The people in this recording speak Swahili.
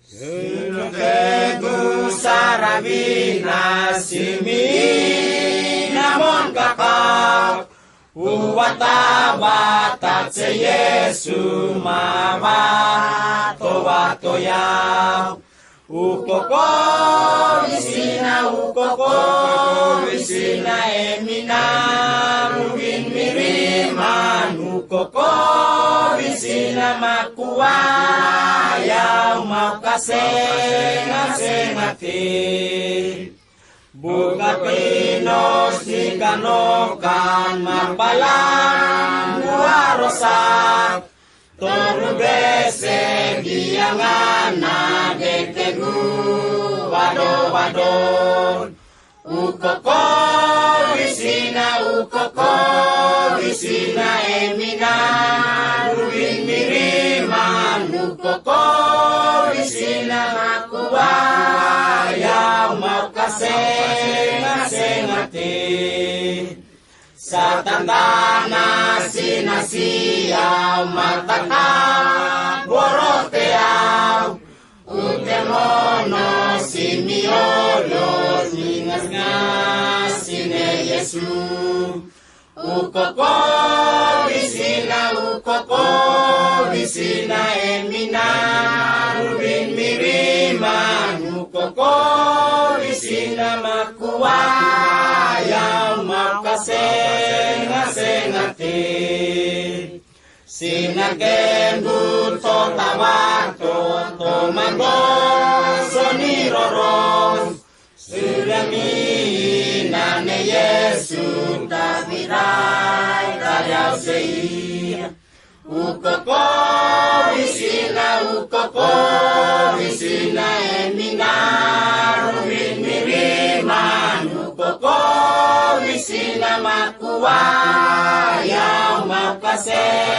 Sunukegu sarawina simi namon kakak uwata batat se Yesu mawato watoya ukoko visina emina rubin miriman ukoko visina makua ya mau kasengati buka pinos di kanokan mapalang buarosak toru bese giangana detegu wado ukoko visina emina rubin miriman ukoko visina makua ya mau kasengati sa tandana sinasiyaw mataka boroteaw utemono simiolo ningas sine Yesu ukoko visina emina rubin miriman ukoko visina makua yang makasengati sinagembut totawato tomango soniroros sudaminane Yesu tabirai kayau sei ukoko visina emina rubin miriman ukoko visina makua yang mau kasengati